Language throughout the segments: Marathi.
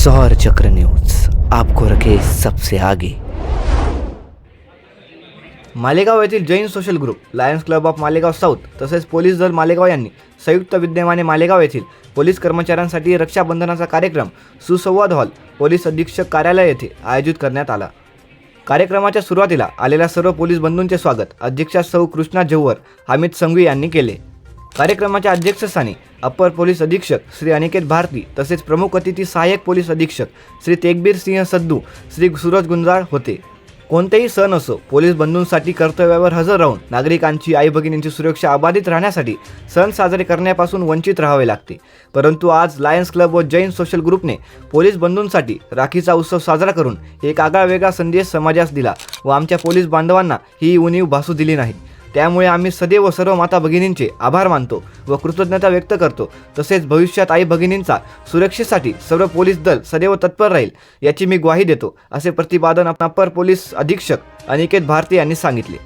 सौर चक्र न्यूज आपको रखे सबसे आगे। मालेगाव येथील Jain social group, lions club of Malegaon south तसेच पोलीस दल मालेगाव यांनी संयुक्त विद्यमाने मालेगाव येथील पोलीस कर्मचाऱ्यांसाठी रक्षाबंधनाचा कार्यक्रम सुसंवाद हॉल पोलीस अधीक्षक कार्यालय येथे आयोजित करण्यात आला। कार्यक्रमाच्या सुरुवातीला आलेल्या सर्व पोलीस बंधूंचे स्वागत अध्यक्षा सौ कृष्णा जव्हर, हामिद संघवी यांनी केले। कार्यक्रमाच्या अध्यक्षस्थानी अप्पर पोलीस अधीक्षक श्री अनिकेत भारती तसेच प्रमुख अतिथी सहाय्यक पोलीस अधीक्षक श्री तेगबीर सिंह सद्दू, श्री सूरज गुंजाळ होते। कोणतेही सण असो, पोलीस बंधूंसाठी कर्तव्यावर हजर राहून नागरिकांची, आई भगिनींची सुरक्षा अबाधित राहण्यासाठी सण साजरे करण्यापासून वंचित राहावे लागते। परंतु आज लायन्स क्लब व जैन सोशल ग्रुपने पोलीस बंधूंसाठी राखीचा उत्सव साजरा करून एक आगळावेगळा संदेश समाजास दिला व आमच्या पोलीस बांधवांना ही उणीव भासू दिली नाही। त्यामुळे आम्ही सदैव सर्व माता भगिनींचे आभार मानतो व कृतज्ञता व्यक्त करतो। तसेच भविष्यात आई भगिनींचा सुरक्षेसाठी सर्व पोलीस दल सदैव तत्पर राहील याची मी ग्वाही देतो, असे प्रतिपादन अप्पर पोलीस अधीक्षक अनिकेत भारती यांनी सांगितले।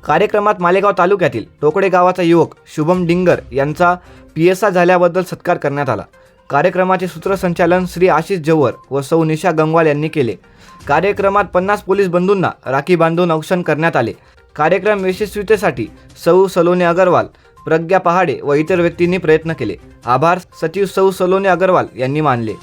कार्यक्रमात मालेगाव तालुक्यातील टोकडे गावाचा युवक शुभम डिंगर यांचा PSI झाल्याबद्दल सत्कार करण्यात आला। कार्यक्रमाचे सूत्रसंचालन श्री आशिष जव्हर व सौ निशा गंगवाल यांनी केले। कार्यक्रमात 50 पोलीस बंधूंना राखी बांधून औक्षण करण्यात आले। कार्यक्रम यशस्वीतेसाठी सौ सलोने अगरवाल, प्रज्ञा पहाडे व इतर व्यक्तींनी प्रयत्न केले। आभार सचिव सौ सलोने अगरवाल यांनी मानले।